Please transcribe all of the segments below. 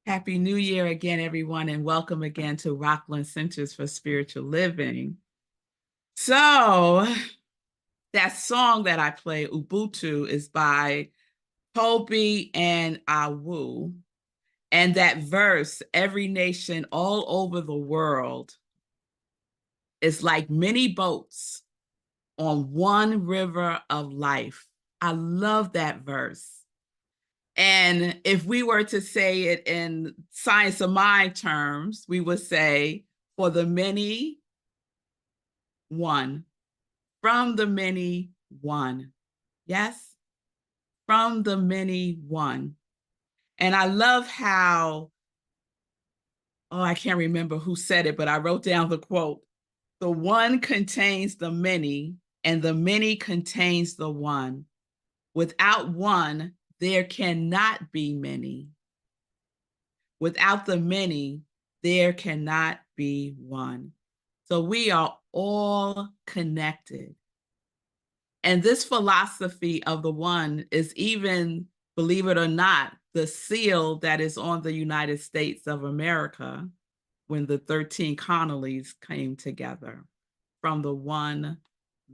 Happy New Year again, everyone, and welcome again to Rockland Centers for Spiritual Living. So, that song that I play, Ubuntu, is by Toby and Awu. And that verse, every nation all over the world is like many boats on one river of life. I love that verse. And if we were to say it in science of mind terms, we would say, for the many, one. From the many, one. Yes? From the many, one. And I love how, I can't remember who said it, but I wrote down the quote. The one contains the many, and the many contains the one. Without one, there cannot be many. Without the many, there cannot be one. So we are all connected. And this philosophy of the one is even, believe it or not, the seal that is on the United States of America when the 13 colonies came together, from the one,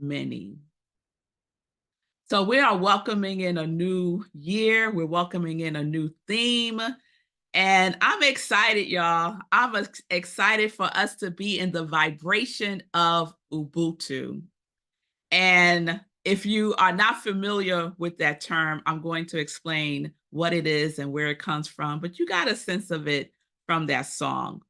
many. So we are welcoming in a new year. We're welcoming in a new theme. And I'm excited, y'all. I'm excited for us to be in the vibration of Ubuntu. And if you are not familiar with that term, I'm going to explain what it is and where it comes from, but you got a sense of it from that song.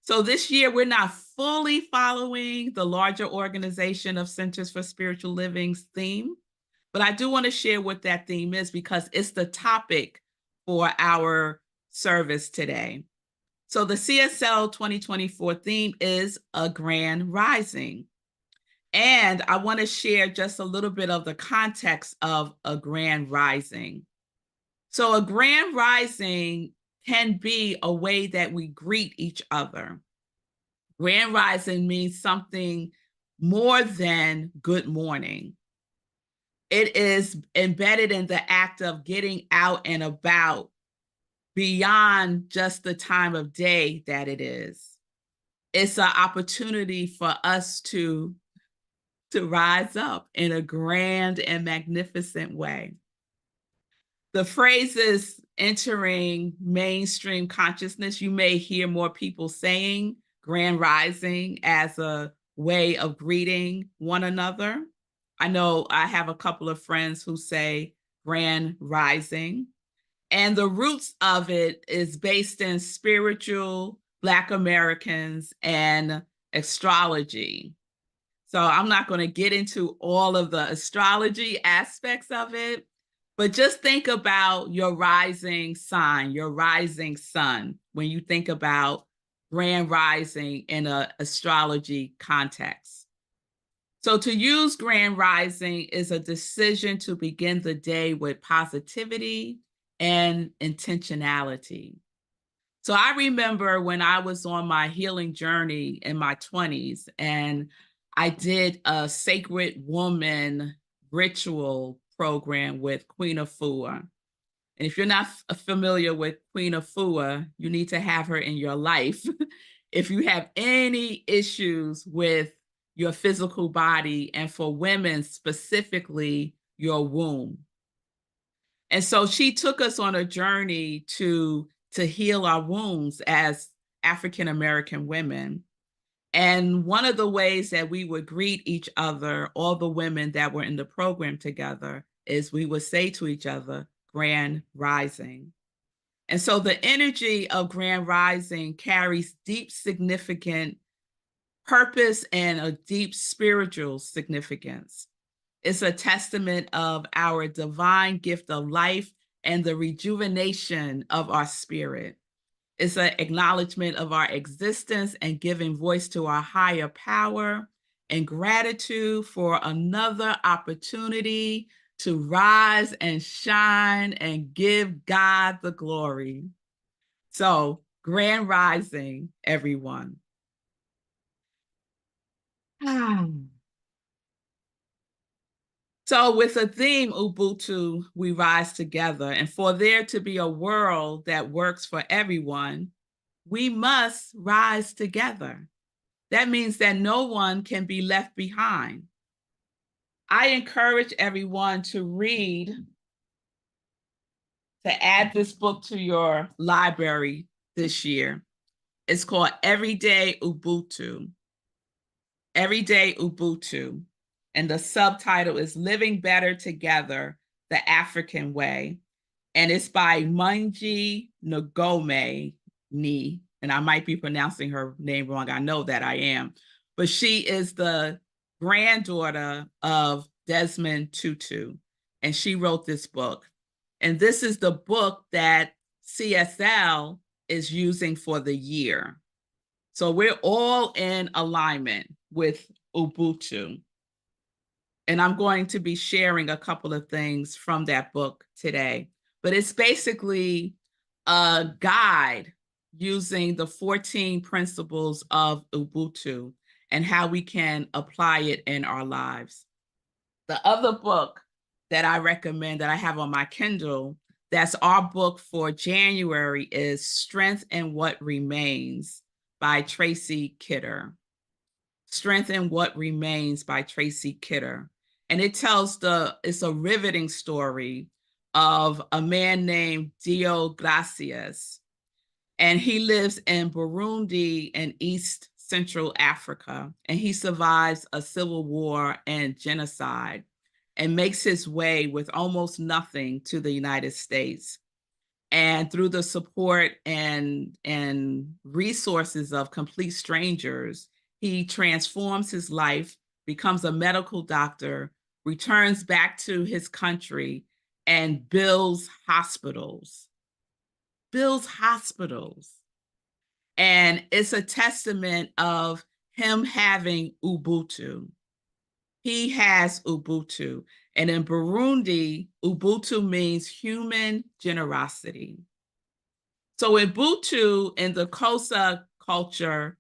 So this year, we're not fully following the larger organization of Centers for Spiritual Living's theme, but I do want to share what that theme is because it's the topic for our service today. So the CSL 2024 theme is a grand rising. And I want to share just a little bit of the context of a grand rising. So a grand rising can be a way that we greet each other. Grand rising means something more than good morning. It is embedded in the act of getting out and about beyond just the time of day that it is. It's an opportunity for us to rise up in a grand and magnificent way. The phrase is entering mainstream consciousness. You may hear more people saying grand rising as a way of greeting one another. I know I have a couple of friends who say grand rising. And the roots of it is based in spiritual Black Americans and astrology. So I'm not going to get into all of the astrology aspects of it, but just think about your rising sign, your rising sun, when you think about grand rising in an astrology context. So to use grand rising is a decision to begin the day with positivity and intentionality. So I remember when I was on my healing journey in my 20s, and I did a Sacred Woman ritual program with Queen Afua. And if you're not familiar with Queen Afua, you need to have her in your life if you have any issues with your physical body, and for women specifically, your womb. And so she took us on a journey to heal our wounds as African American women. And one of the ways that we would greet each other, all the women that were in the program together, is we would say to each other, grand rising. And so the energy of grand rising carries deep significant purpose and a deep spiritual significance. It's a testament of our divine gift of life and the rejuvenation of our spirit. It's an acknowledgement of our existence and giving voice to our higher power and gratitude for another opportunity to rise and shine and give God the glory. So, grand rising, everyone. So with the theme Ubuntu, we rise together. And for there to be a world that works for everyone, we must rise together. That means that no one can be left behind. I encourage everyone to read, to add this book to your library this year. It's called Everyday Ubuntu. Everyday Ubuntu. And the subtitle is Living Better Together, the African Way. And it's by Munji Ngome Ni. And I might be pronouncing her name wrong. I know that I am. But she is the granddaughter of Desmond Tutu. And she wrote this book. And this is the book that CSL is using for the year. So we're all in alignment with Ubuntu. And I'm going to be sharing a couple of things from that book today. But it's basically a guide using the 14 principles of Ubuntu and how we can apply it in our lives. The other book that I recommend that I have on my Kindle, that's our book for January, is Strength in What Remains by Tracy Kidder. Strength in What Remains by Tracy Kidder. And it's a riveting story of a man named Dio Gracias. And he lives in Burundi in East Central Africa. And he survives a civil war and genocide and makes his way with almost nothing to the United States. And through the support and resources of complete strangers, he transforms his life, becomes a medical doctor, returns back to his country, and builds hospitals. And it's a testament of him having Ubuntu. He has Ubuntu. And in Burundi, Ubuntu means human generosity. So Ubuntu in the Xhosa culture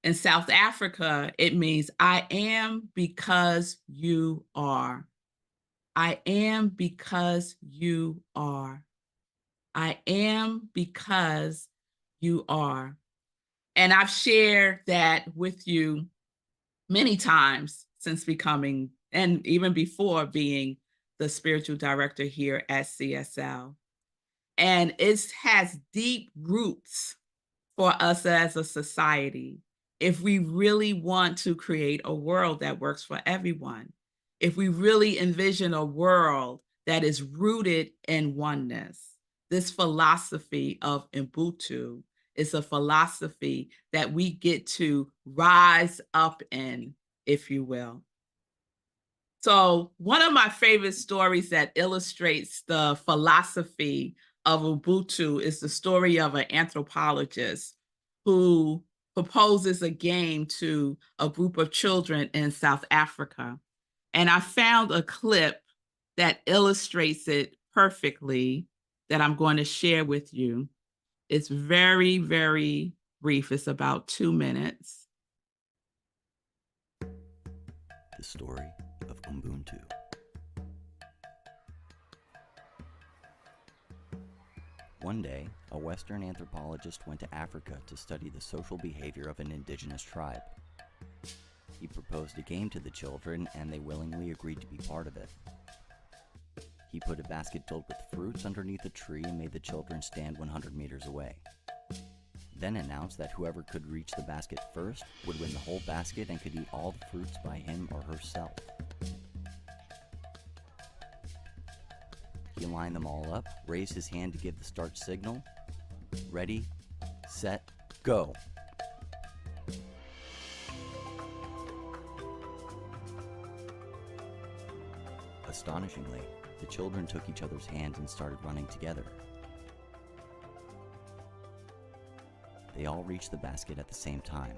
in South Africa, it means I am because you are. I am because you are. I am because you are. And I've shared that with you many times since becoming, and even before being, the spiritual director here at CSL. And it has deep roots for us as a society if we really want to create a world that works for everyone, if we really envision a world that is rooted in oneness. This philosophy of Ubuntu is a philosophy that we get to rise up in, if you will. So one of my favorite stories that illustrates the philosophy of Ubuntu is the story of an anthropologist who proposes a game to a group of children in South Africa. And I found a clip that illustrates it perfectly that I'm going to share with you. It's very, very brief. It's about 2 minutes. The story of Ubuntu. One day, a Western anthropologist went to Africa to study the social behavior of an indigenous tribe. He proposed a game to the children, and they willingly agreed to be part of it. He put a basket filled with fruits underneath a tree and made the children stand 100 meters away. Then announced that whoever could reach the basket first would win the whole basket and could eat all the fruits by him or herself. He lined them all up, raised his hand to give the start signal. Ready, set, go! Astonishingly, the children took each other's hands and started running together. They all reached the basket at the same time.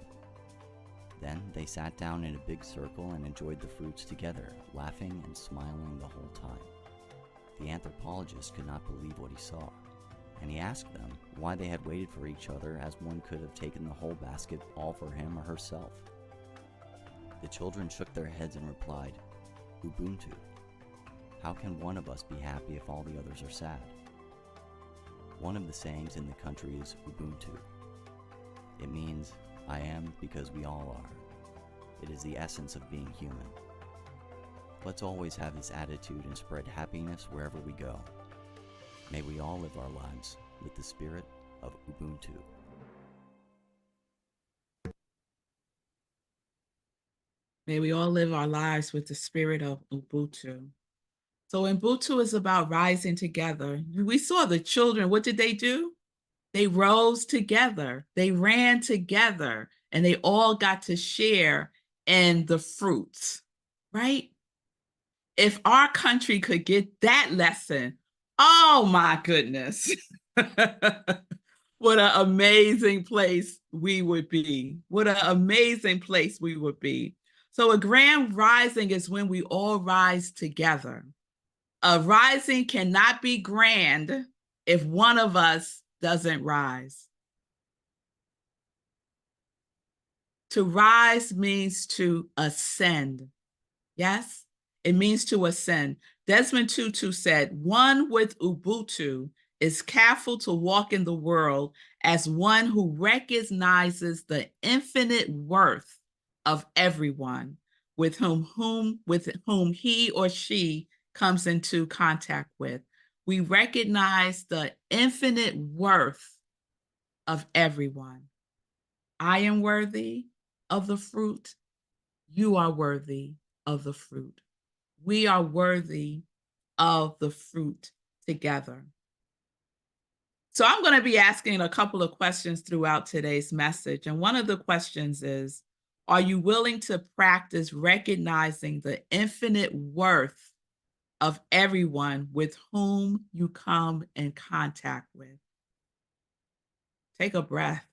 Then they sat down in a big circle and enjoyed the fruits together, laughing and smiling the whole time. The anthropologist could not believe what he saw, and he asked them why they had waited for each other, as one could have taken the whole basket all for him or herself. The children shook their heads and replied, "Ubuntu." How can one of us be happy if all the others are sad? One of the sayings in the country is Ubuntu. It means, I am because we all are. It is the essence of being human. Let's always have this attitude and spread happiness wherever we go. May we all live our lives with the spirit of Ubuntu. May we all live our lives with the spirit of Ubuntu. So Ubuntu is about rising together. We saw the children, what did they do? They rose together, they ran together, and they all got to share in the fruits, right? If our country could get that lesson, oh my goodness. What an amazing place we would be. What an amazing place we would be. So a grand rising is when we all rise together. A rising cannot be grand if one of us doesn't rise. To rise means to ascend. Yes, it means to ascend. Desmond Tutu said, one with Ubuntu is careful to walk in the world as one who recognizes the infinite worth of everyone with whom he or she comes into contact with. We recognize the infinite worth of everyone. I am worthy of the fruit. You are worthy of the fruit. We are worthy of the fruit together. So I'm going to be asking a couple of questions throughout today's message. And one of the questions is, are you willing to practice recognizing the infinite worth of everyone with whom you come in contact with? Take a breath.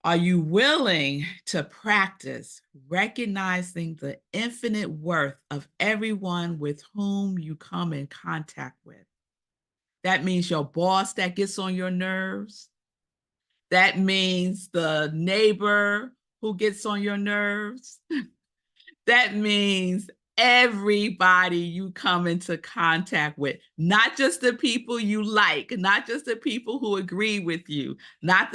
Are you willing to practice recognizing the infinite worth of everyone with whom you come in contact with? That means your boss that gets on your nerves. That means the neighbor who gets on your nerves. That means everybody you come into contact with, not just the people you like, not just the people who agree with you, not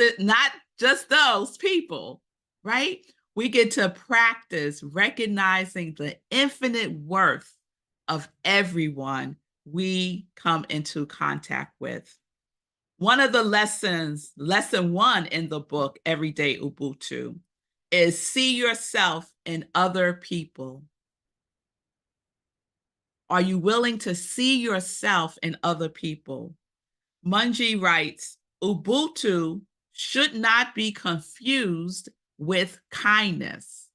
just those people, right? We get to practice recognizing the infinite worth of everyone we come into contact with. One of the lessons, lesson 1 in the book, Everyday Ubuntu, is see yourself in other people. Are you willing to see yourself in other people? Munji writes, Ubuntu should not be confused with kindness.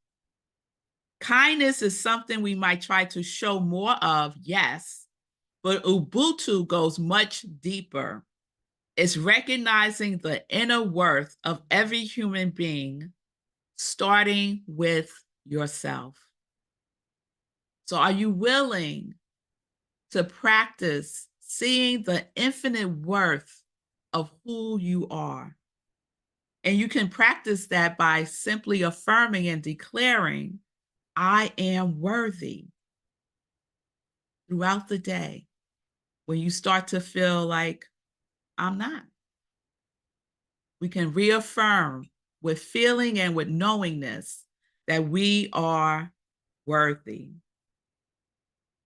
Kindness is something we might try to show more of, yes, but Ubuntu goes much deeper. It's recognizing the inner worth of every human being, starting with yourself. So are you willing to practice seeing the infinite worth of who you are? And you can practice that by simply affirming and declaring, I am worthy throughout the day. When you start to feel like I'm not, we can reaffirm with feeling and with knowingness that we are worthy.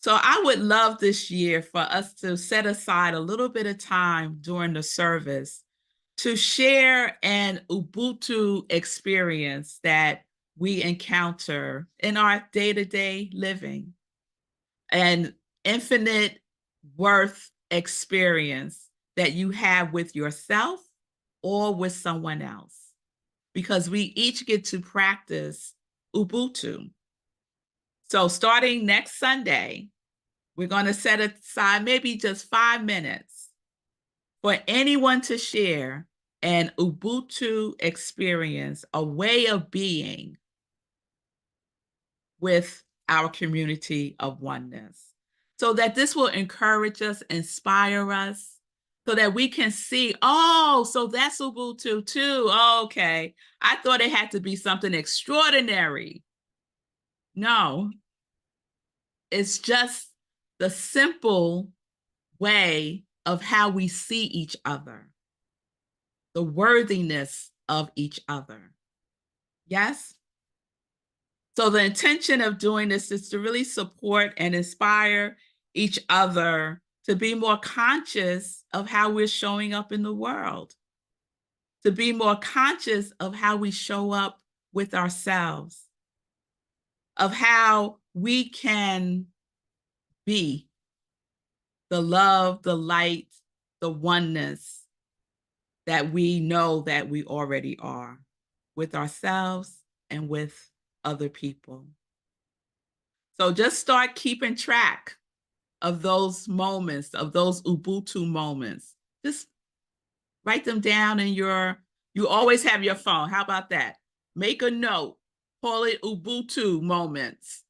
So I would love this year for us to set aside a little bit of time during the service to share an Ubuntu experience that we encounter in our day-to-day living, an infinite worth experience that you have with yourself or with someone else, because we each get to practice Ubuntu. So starting next Sunday, we're going to set aside maybe just 5 minutes for anyone to share an Ubuntu experience, a way of being with our community of oneness, so that this will encourage us, inspire us, so that we can see, oh, so that's Ubuntu too. Okay, I thought it had to be something extraordinary. No, It's just the simple way of how we see each other, the worthiness of each other. Yes? So the intention of doing this is to really support and inspire each other to be more conscious of how we're showing up in the world, to be more conscious of how we show up with ourselves, of how we can be the love, the light, the oneness that we know that we already are with ourselves and with other people. So just start keeping track of those moments, of those Ubuntu moments. Just write them down in you always have your phone. How about that? Make a note, call it Ubuntu moments,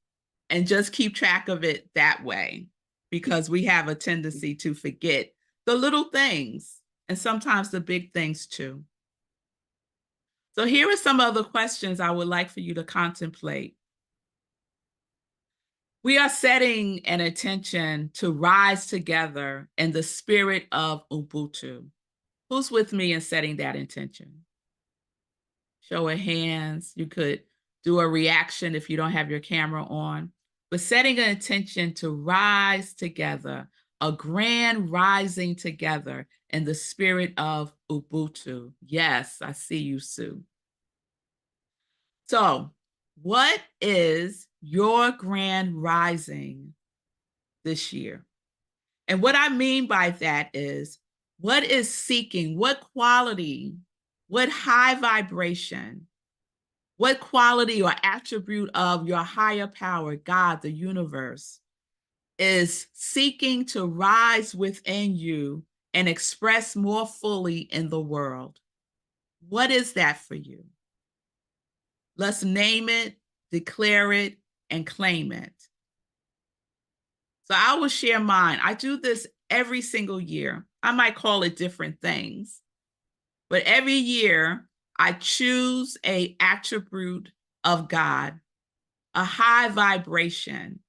and just keep track of it that way, because we have a tendency to forget the little things and sometimes the big things too. So here are some other questions I would like for you to contemplate. We are setting an intention to rise together in the spirit of Ubuntu. Who's with me in setting that intention? Show of hands. You could do a reaction if you don't have your camera on. But setting an intention to rise together, a grand rising together in the spirit of Ubuntu. Yes, I see you, Sue. So, what is your grand rising this year? And what I mean by that is, what is seeking, what quality, what high vibration, what quality or attribute of your higher power, God, the universe, is seeking to rise within you and express more fully in the world? What is that for you? Let's name it, declare it, and claim it. So I will share mine. I do this every single year. I might call it different things, but every year I choose an attribute of God, a high vibration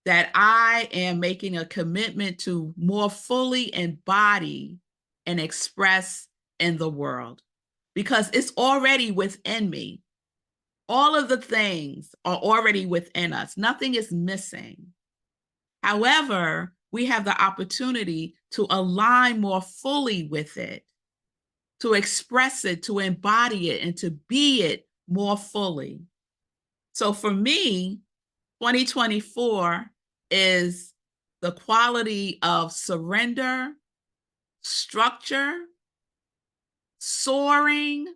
that I am making a commitment to more fully embody and express in the world, because it's already within me. All of the things are already within us. Nothing is missing. However, we have the opportunity to align more fully with it, to express it, to embody it, and to be it more fully. So for me, 2024 is the quality of surrender, structure, soaring,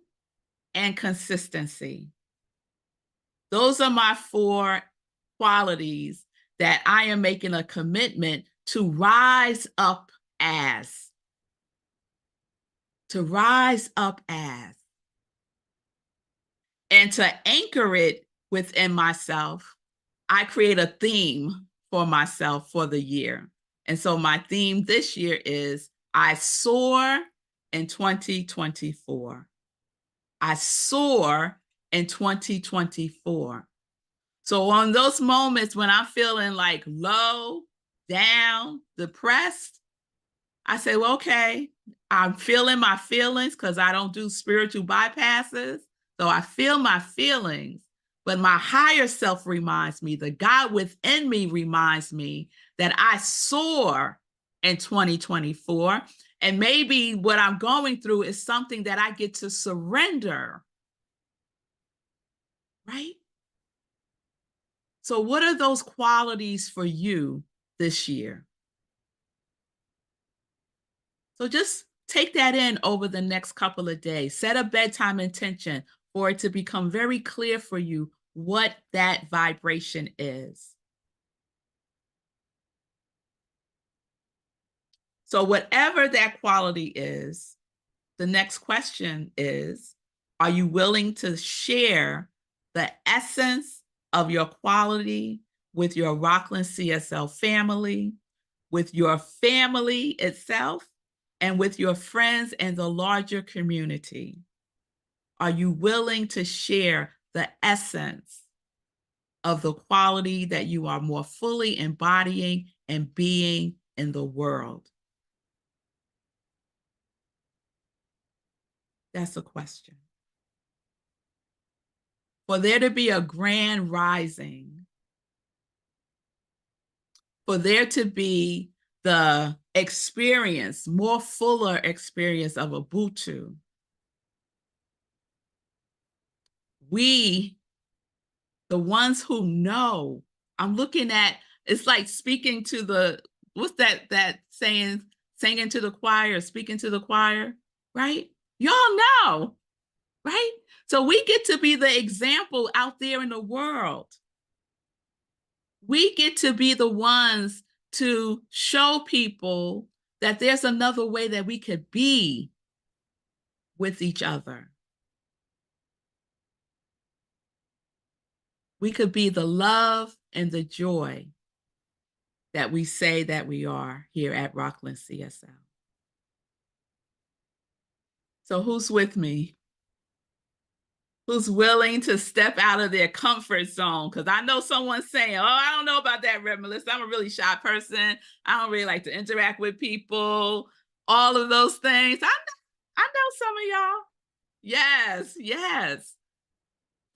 and consistency. Those are my 4 qualities that I am making a commitment to rise up as. To rise up as. And to anchor it within myself, I create a theme for myself for the year. And so my theme this year is I soar in 2024. I soar in 2024. So on those moments when I'm feeling like low, down, depressed, I say, well, okay, I'm feeling my feelings because I don't do spiritual bypasses. So I feel my feelings, but my higher self reminds me, the God within me reminds me that I soar in 2024. And maybe what I'm going through is something that I get to surrender, right? So what are those qualities for you this year? So just take that in over the next couple of days. Set a bedtime intention for it to become very clear for you what that vibration is. So whatever that quality is, the next question is, are you willing to share the essence of your quality with your Rockland CSL family, with your family itself, and with your friends and the larger community? Are you willing to share the essence of the quality that you are more fully embodying and being in the world? That's a question. For there to be a grand rising, for there to be the experience, more fuller experience of Ubuntu, we, the ones who know, I'm looking at, it's like speaking to the, what's that saying, singing to the choir, speaking to the choir, right? Y'all know, right? So we get to be the example out there in the world. We get to be the ones to show people that there's another way that we could be with each other. We could be the love and the joy that we say that we are here at Rockland CSL. So who's with me? Who's willing to step out of their comfort zone? Because I know someone's saying, oh, I don't know about that, Rev Melissa. I'm a really shy person. I don't really like to interact with people. All of those things. I know some of y'all. Yes, yes.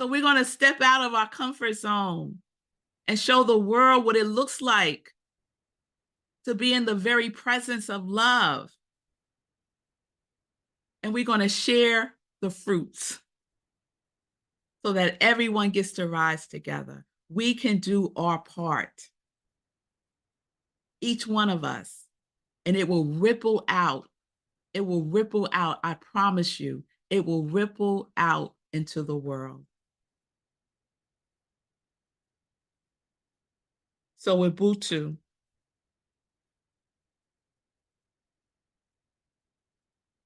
So we're going to step out of our comfort zone and show the world what it looks like to be in the very presence of love. And we're going to share the fruits so that everyone gets to rise together. We can do our part, each one of us, and it will ripple out. It will ripple out. I promise you, it will ripple out into the world. So Ubuntu,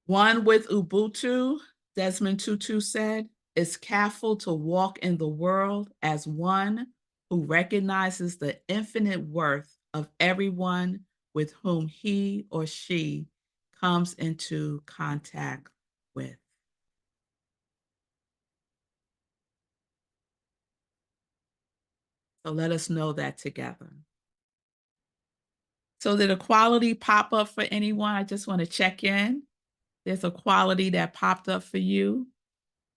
one with Ubuntu, Desmond Tutu said, is careful to walk in the world as one who recognizes the infinite worth of everyone with whom he or she comes into contact with. So let us know that together. So did a quality pop up for anyone? I just want to check in. There's a quality that popped up for you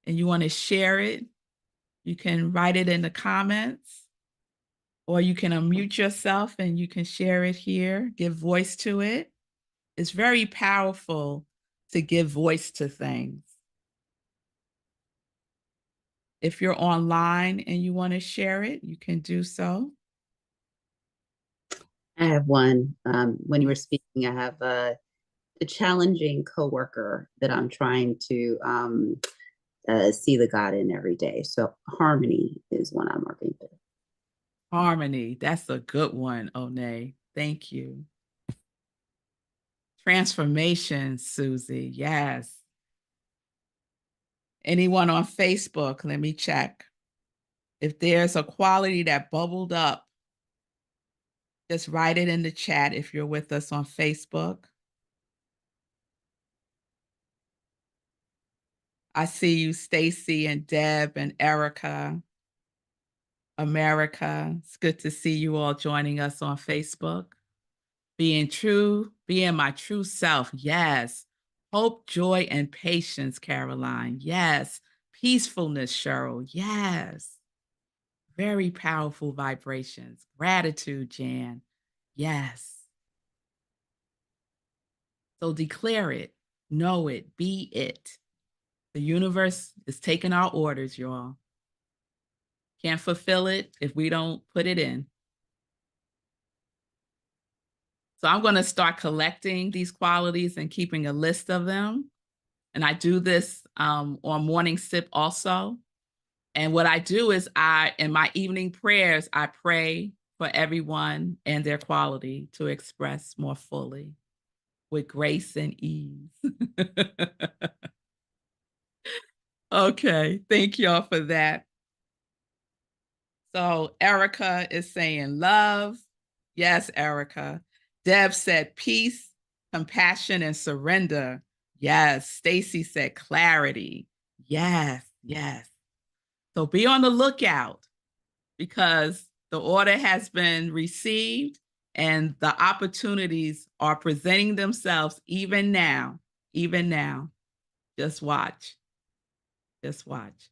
and you want to share it. You can write it in the comments, or you can unmute yourself and you can share it here, give voice to it. It's very powerful to give voice to things. If you're online and you want to share it, you can do so. I have one. When you were speaking, I have a challenging coworker that I'm trying to see the God in every day. So harmony is one I'm working with. Harmony, that's a good one, Onay. Thank you. Transformation, Susie, yes. Anyone on Facebook, let me check. If there's a quality that bubbled up, just write it in the chat if you're with us on Facebook. I see you, Stacy and Deb and Erica, America. It's good to see you all joining us on Facebook. Being true, being my true self. Yes. Hope, joy, and patience, Caroline. Yes. Peacefulness, Cheryl. Yes. Very powerful vibrations. Gratitude, Jan. Yes. So declare it, know it, be it. The universe is taking our orders, y'all. Can't fulfill it if we don't put it in. So I'm going to start collecting these qualities and keeping a list of them. And I do this on Morning Sip also. And what I do is in my evening prayers, I pray for everyone and their quality to express more fully with grace and ease. Okay, thank y'all for that. So Erica is saying love. Yes, Erica. Deb said peace, compassion, and surrender. Yes. Stacy said clarity. Yes, yes. So be on the lookout because the order has been received and the opportunities are presenting themselves even now, even now. Just watch. Just watch.